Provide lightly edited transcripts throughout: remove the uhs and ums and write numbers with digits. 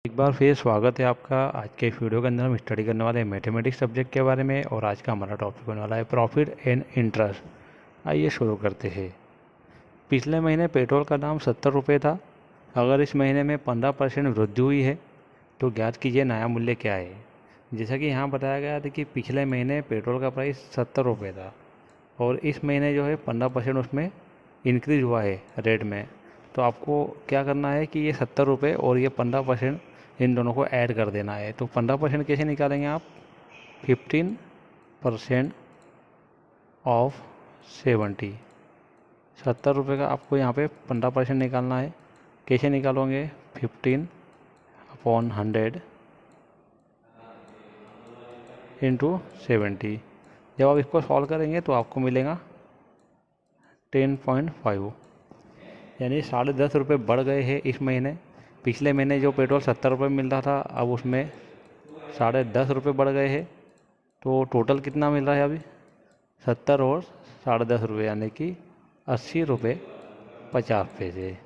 एक बार फिर स्वागत है आपका। आज के इस वीडियो के अंदर हम स्टडी करने वाले हैं मैथमेटिक्स सब्जेक्ट के बारे में और आज का हमारा टॉपिक होने वाला है प्रॉफिट एंड इंटरेस्ट। आइए शुरू करते हैं। पिछले महीने पेट्रोल का दाम 70 रुपये था। अगर इस महीने में 15% वृद्धि हुई है तो ज्ञात कीजिए नया मूल्य क्या है। जैसा कि यहाँ बताया गया था कि पिछले महीने पेट्रोल का प्राइस 70 रुपये था और इस महीने जो है 15% उसमें इंक्रीज़ हुआ है रेट में। तो आपको क्या करना है कि ये 70 रुपये और ये 15% इन दोनों को ऐड कर देना है। तो 15% कैसे निकालेंगे आप? 15% ऑफ 70। 70 रुपये का आपको यहाँ पे 15% निकालना है। कैसे निकालोगे? 15/100 इंटू 70। जब आप इसको सॉल्व करेंगे तो आपको मिलेगा 10.5, यानी 10.5 रुपये बढ़ गए हैं इस महीने। पिछले महीने जो पेट्रोल 70 रुपये मिल रहा था अब उसमें 10.5 रुपये बढ़ गए हैं। तो टोटल कितना मिल रहा है अभी? 70 और 10.5 रुपये यानी कि 80 रुपये 50 पैसे।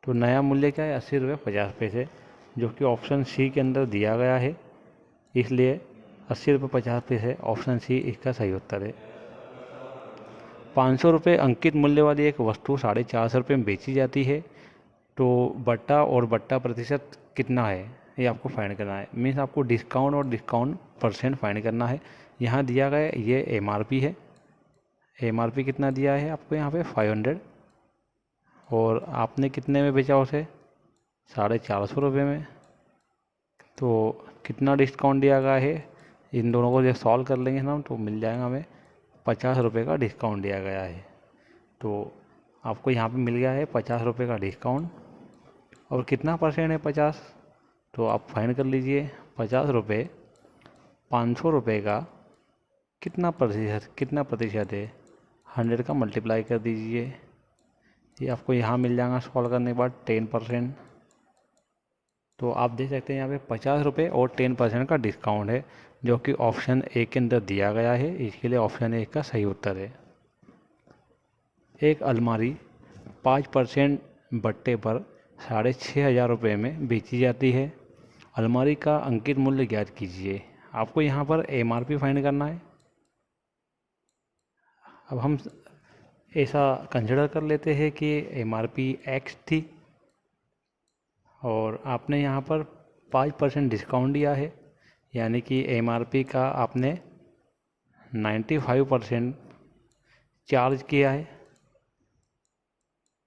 तो नया मूल्य क्या है? 80 रुपये 50 पैसे, जो कि ऑप्शन सी के अंदर दिया गया है। इसलिए 80 रुपये 50 पैसे ऑप्शन सी इसका सही उत्तर है। 500 रुपये अंकित मूल्य वाली एक वस्तु 450 रुपये में बेची जाती है। तो बट्टा और बट्टा प्रतिशत कितना है ये आपको फाइंड करना है। मीन्स आपको डिस्काउंट और डिस्काउंट परसेंट फाइंड करना है। यहाँ दिया गया ये एमआरपी है। एमआरपी कितना दिया है आपको यहाँ पे? 500। और आपने कितने में बेचा उसे? 450 रुपये में। तो कितना डिस्काउंट दिया गया है? इन दोनों को जब सॉल्व कर लेंगे ना तो मिल जाएगा हमें 50 रुपये का डिस्काउंट दिया गया है। तो आपको यहाँ पे मिल गया है 50 रुपये का डिस्काउंट। और कितना परसेंट है 50? तो आप फाइंड कर लीजिए। 50 रुपये 500 रुपये का कितना प्रतिशत है? 100 का मल्टीप्लाई कर दीजिए। ये आपको यहाँ मिल जाएगा सॉल्व करने के बाद 10%। तो आप देख सकते हैं यहाँ पे 50 रुपये और 10% का डिस्काउंट है, जो कि ऑप्शन ए के अंदर दिया गया है। इसके लिए ऑप्शन ए का सही उत्तर है। एक अलमारी 5% बट्टे पर 6,500 रुपये में बेची जाती है। अलमारी का अंकित मूल्य ज्ञात कीजिए। आपको यहाँ पर एमआरपी फाइंड करना है। अब हम ऐसा कंसिडर कर लेते हैं कि एमआरपी एक्स थी और आपने यहाँ पर 5% डिस्काउंट दिया है, यानी कि एमआरपी का आपने 95% चार्ज किया है।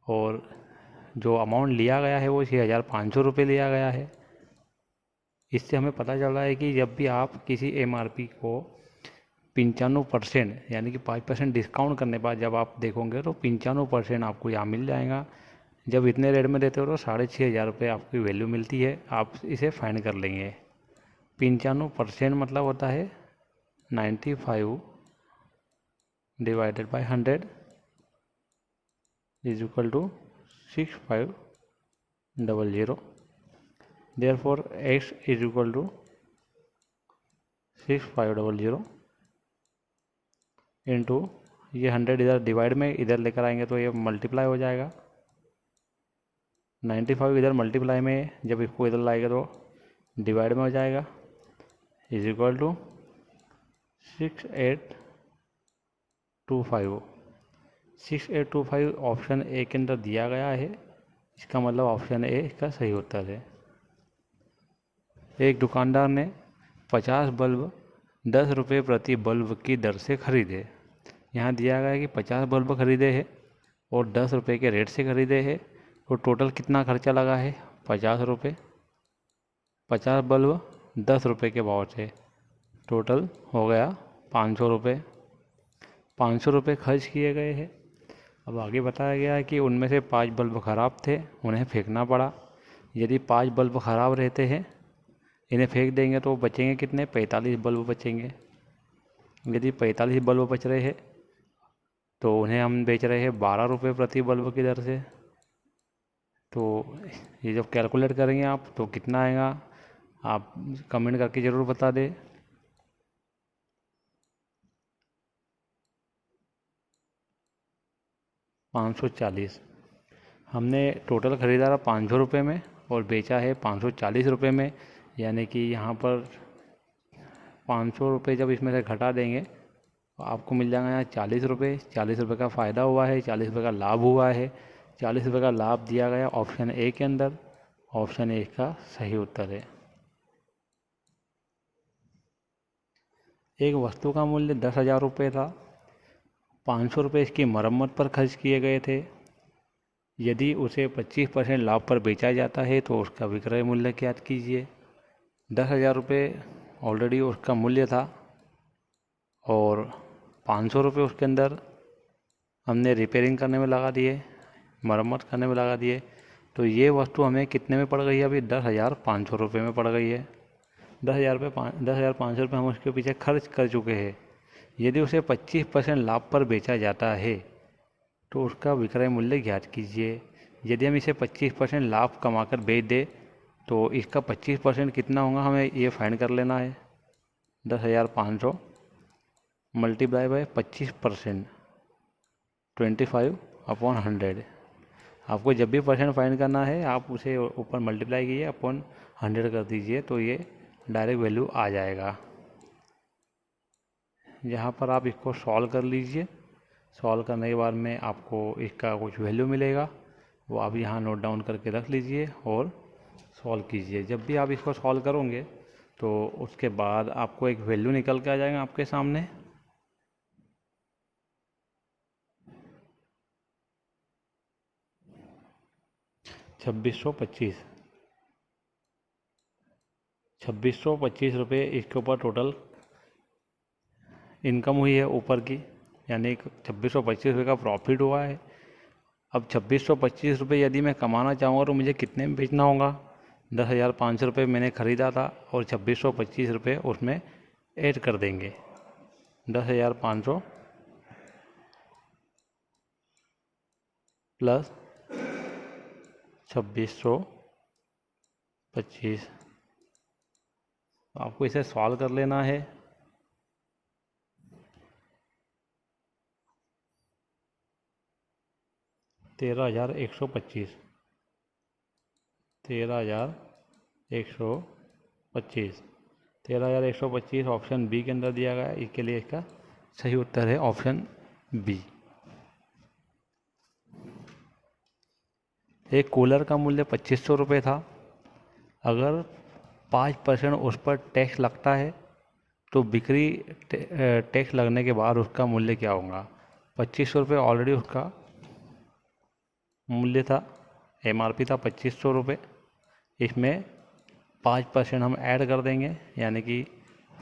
और जो अमाउंट लिया गया है वो 6,500 रुपये लिया गया है। इससे हमें पता चल रहा है कि जब भी आप किसी एमआरपी को 95% यानी कि 5% डिस्काउंट करने के बाद जब आप देखोगे तो 95% आपको यहाँ मिल जाएगा। जब इतने रेट में देते हो तो 6,500 रुपये आपकी वैल्यू मिलती है। आप इसे फाइंड कर लेंगे। 95% मतलब होता है 95 divided by 100 is equal to 6500। Therefore x is equal to 6500 into ये 100 इधर डिवाइड में इधर लेकर आएंगे तो ये मल्टीप्लाई हो जाएगा। 95 इधर मल्टीप्लाई में जब इसको इधर लाएगा तो डिवाइड में हो जाएगा। Is equal to 6825। 6825 option A के अंदर दिया गया है। इसका मतलब ऑप्शन ए इसका सही उत्तर है। एक दुकानदार ने 50 बल्ब 10 रुपये प्रति बल्ब की दर से खरीदे। यहाँ दिया गया है कि 50 बल्ब खरीदे हैं और 10 रुपये के रेट से खरीदे हैं। तो टोटल कितना खर्चा लगा है? 50 रुपये। 50 बल्ब 10 रुपये के भाव से टोटल हो गया 500 रुपये। 500 रुपये खर्च किए गए हैं। अब आगे बताया गया है कि उनमें से 5 बल्ब ख़राब थे, उन्हें फेंकना पड़ा। यदि 5 बल्ब ख़राब रहते हैं, इन्हें फेंक देंगे तो बचेंगे कितने? 45 बल्ब बचेंगे। यदि 45 बल्ब बच रहे हैं तो उन्हें हम बेच रहे हैं 12 रुपये प्रति बल्ब की दर से। तो ये जब कैलकुलेट करेंगे आप तो कितना आएगा? आप कमेंट करके ज़रूर बता दें। 540। हमने टोटल ख़रीदा था 500 रुपये में और बेचा है 540 रुपये में, यानी कि यहाँ पर 500 रुपये जब इसमें से घटा देंगे तो आपको मिल जाएगा यहाँ 40 रुपये। 40 रुपये का फ़ायदा हुआ है, 40 रुपये का लाभ हुआ है। 40 रुपये का लाभ दिया गया ऑप्शन ए के अंदर। ऑप्शन ए का सही उत्तर है। एक वस्तु का मूल्य 10,000 रुपये था। 500 रुपये इसकी मरम्मत पर खर्च किए गए थे। यदि उसे 25% लाभ पर बेचा जाता है तो उसका विक्रय मूल्य ज्ञात कीजिए। 10,000 रुपये ऑलरेडी उसका मूल्य था और 500 रुपये उसके अंदर हमने रिपेयरिंग करने में लगा दिए, मरम्मत करने में लगा दिए। तो ये वस्तु हमें कितने में पड़ गई है? अभी 10,500 रुपये में पड़ गई है। 10,500 रुपये हम उसके पीछे खर्च कर चुके हैं। यदि उसे 25% लाभ पर बेचा जाता है तो उसका विक्रय मूल्य ज्ञात कीजिए। यदि हम इसे 25% लाभ कमाकर बेच दें तो इसका 25% कितना होगा हमें ये फाइंड कर लेना है। 10,500 मल्टीप्लाई बाय 25%, 25/100। आपको जब भी परसेंट फाइंड करना है आप उसे ऊपर मल्टीप्लाई कीजिए, अपॉन 100 कर दीजिए तो ये डायरेक्ट वैल्यू आ जाएगा। यहाँ पर आप इसको सॉल्व कर लीजिए। सॉल्व करने के बाद में आपको इसका कुछ वैल्यू मिलेगा, वो आप यहाँ नोट डाउन करके रख लीजिए और सॉल्व कीजिए। जब भी आप इसको सॉल्व करोगे तो उसके बाद आपको एक वैल्यू निकल के आ जाएगा आपके सामने। ₹2625 रुपये इसके ऊपर टोटल इनकम हुई है ऊपर की, यानी 2625 रुपये का प्रॉफिट हुआ है। अब 2625 रुपये यदि मैं कमाना चाहूँगा तो मुझे कितने में बेचना होगा? 10,500 रुपये मैंने ख़रीदा था और 2625 रुपये उसमें ऐड कर देंगे। 10,500 प्लस 2625। आपको इसे सॉल्व कर लेना है। तेरह हज़ार एक सौ पच्चीस ऑप्शन बी के अंदर दिया गया है। इसके लिए इसका सही उत्तर है ऑप्शन बी। एक कूलर का मूल्य 2500 रुपये था। अगर 5% उस पर टैक्स लगता है तो बिक्री टैक्स लगने के बाद उसका मूल्य क्या होगा? 2500 रुपये ऑलरेडी उसका मूल्य था, MRP था 2500 रुपये। इसमें 5% हम ऐड कर देंगे, यानी कि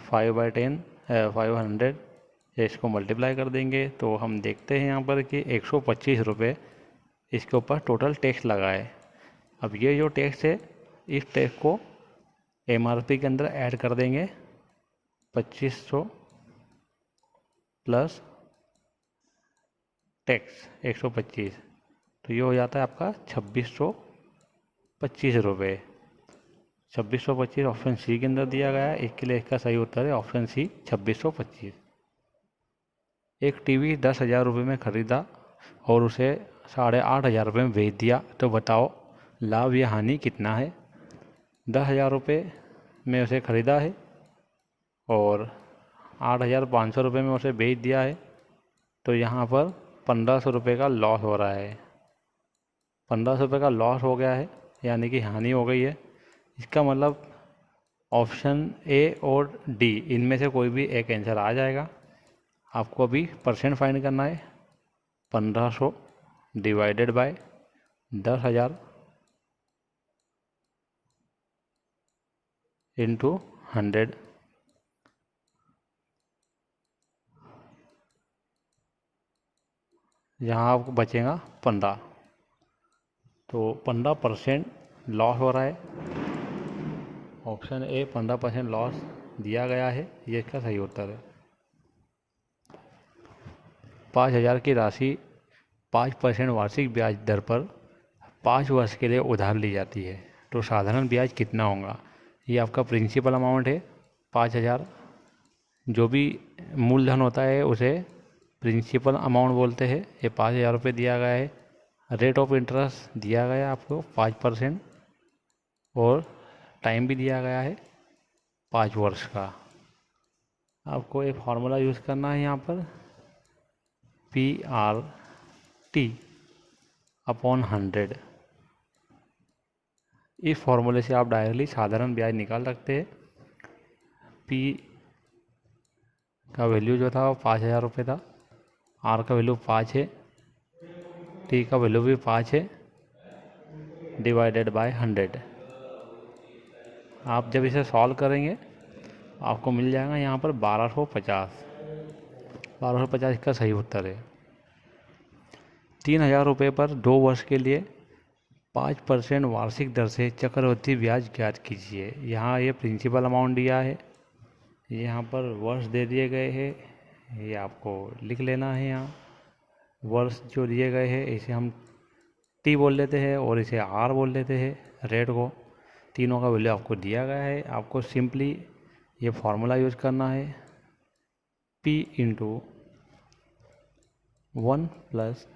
5/10 500 इसको मल्टीप्लाई कर देंगे तो हम देखते हैं यहाँ पर कि 125 रुपये इसके ऊपर टोटल टैक्स लगा है। अब ये जो टैक्स है इस टैक्स को MRP के अंदर ऐड कर देंगे 2500 प्लस टैक्स 125, तो ये हो जाता है आपका 2625 रुपये। 2625 ऑप्शन सी के अंदर दिया गया है। इसके लिए इसका सही उत्तर है ऑप्शन सी 2625। एक टीवी 10,000 रुपये में ख़रीदा और उसे 8,500 रुपये में बेच दिया, तो बताओ लाभ या हानि कितना है? 10,000 रुपये में उसे ख़रीदा है और 8,500 रुपये में उसे बेच दिया है, तो यहाँ पर 1,500 रुपये का लॉस हो रहा है। 1,500 रुपये का लॉस हो गया है, यानी कि हानि हो गई है। इसका मतलब ऑप्शन ए और डी इनमें से कोई भी एक आंसर आ जाएगा। आपको अभी परसेंट फाइंड करना है। 1,500 डिवाइडेड बाय 10,000 इंटू 100, यहाँ आपको बचेगा 15, तो 15% लॉस हो रहा है। ऑप्शन ए 15% लॉस दिया गया है, ये इसका सही उत्तर है। 5,000 की राशि 5% वार्षिक ब्याज दर पर 5 वर्ष के लिए उधार ली जाती है, तो साधारण ब्याज कितना होगा? ये आपका प्रिंसिपल अमाउंट है 5,000। जो भी मूलधन होता है उसे प्रिंसिपल अमाउंट बोलते हैं। ये 5,000 रुपये दिया गया है। रेट ऑफ इंटरेस्ट दिया गया है आपको 5%। और टाइम भी दिया गया है 5 वर्ष का। आपको एक फार्मूला यूज़ करना है यहाँ पर PRT/100। इस फार्मूले से आप डायरेक्टली साधारण ब्याज निकाल सकते हैं। P का वैल्यू जो था वो 5,000 रुपये था, R का वैल्यू 5 है, T का वैल्यू भी 5 है, / 100। आप जब इसे सॉल्व करेंगे आपको मिल जाएगा यहाँ पर 1250। 1250 इसका सही उत्तर है। 3,000 रुपये पर 2 वर्ष के लिए 5% वार्षिक दर से चक्रवृद्धि ब्याज ज्ञात कीजिए। यहाँ ये प्रिंसिपल अमाउंट दिया है, यहाँ पर वर्ष दे दिए गए हैं, ये आपको लिख लेना है। यहाँ वर्ष जो दिए गए हैं इसे हम T बोल लेते हैं और इसे R बोल लेते हैं रेट को। तीनों का वैल्यू आपको दिया गया है। आपको सिंपली ये फार्मूला यूज़ करना है P × 1 +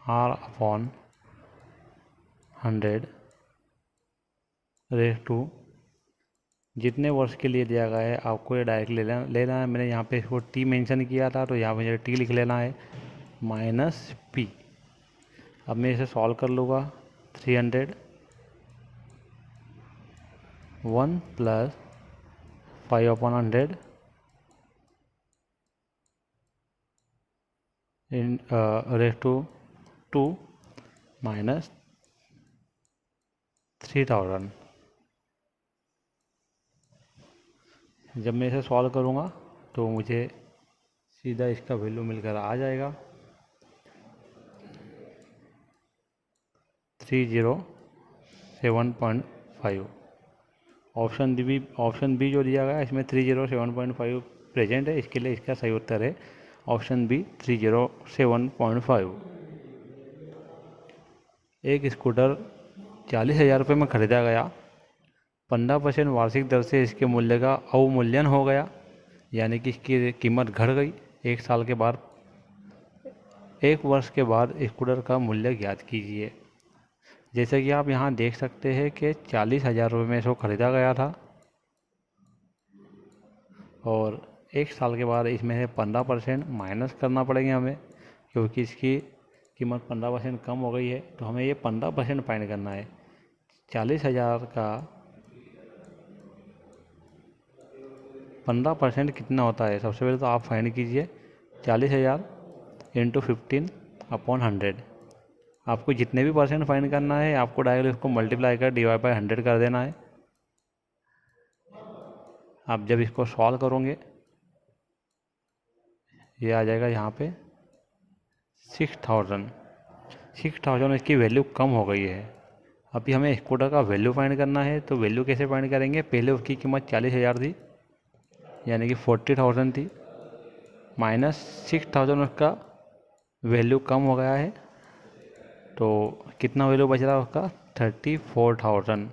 R/100 रेज़ टू जितने वर्ष के लिए दिया गया है आपको ये डायरेक्ट लेना है। मैंने यहाँ पे इसको T मेंशन किया था तो यहाँ पे मुझे T लिख लेना है -P। अब मैं इसे सॉल्व कर लूँगा। 300 1 + 5/100 रेज़ टू 2 - 3000। जब मैं इसे सॉल्व करूँगा तो मुझे सीधा इसका वैल्यू मिलकर आ जाएगा 307.5। ऑप्शन बी जो दिया गया है इसमें 307.5 प्रेजेंट है, इसके लिए इसका सही उत्तर है ऑप्शन बी 307.5। एक स्कूटर 40,000 रुपये में ख़रीदा गया। 15% वार्षिक दर से इसके मूल्य का अवमूल्यन हो गया, यानी कि इसकी कीमत घट गई। 1 साल के बाद 1 वर्ष के बाद स्कूटर का मूल्य ज्ञात कीजिए। जैसे कि आप यहाँ देख सकते हैं कि 40,000 रुपये में इसको ख़रीदा गया था और 1 साल के बाद इसमें से 15% माइनस करना पड़ेगा हमें, क्योंकि इसकी कीमत 15% कम हो गई है। तो हमें ये 15% फाइंड करना है। 40,000 का 15% कितना होता है, सबसे पहले तो आप फाइंड कीजिए 40,000 × 15/100। आपको जितने भी परसेंट फाइंड करना है आपको डायरेक्ट उसको मल्टीप्लाई कर / 100 कर देना है। आप जब इसको सॉल्व करोगे ये आ जाएगा यहाँ पे 6,000। 6,000 इसकी वैल्यू कम हो गई है। अभी हमें स्कूटर का वैल्यू फाइंड करना है, तो वैल्यू कैसे फाइंड करेंगे? पहले उसकी कीमत 40,000 थी, यानी कि 40,000 थी, -6,000 उसका वैल्यू कम हो गया है, तो कितना वैल्यू बच रहा है उसका? 34,000।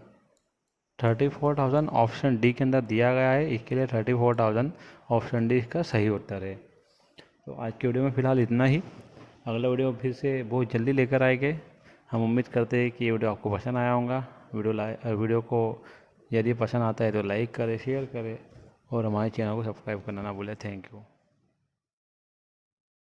34,000 ऑप्शन डी के अंदर दिया गया है, इसके लिए 34,000 ऑप्शन डी इसका सही उत्तर है। तो आज की वीडियो में फ़िलहाल इतना ही। अगला वीडियो फिर से बहुत जल्दी लेकर आएंगे। हम उम्मीद करते हैं कि ये वीडियो आपको पसंद आया होगा। वीडियो को यदि पसंद आता है तो लाइक करें, शेयर करें और हमारे चैनल को सब्सक्राइब करना ना भूलें। Thank you.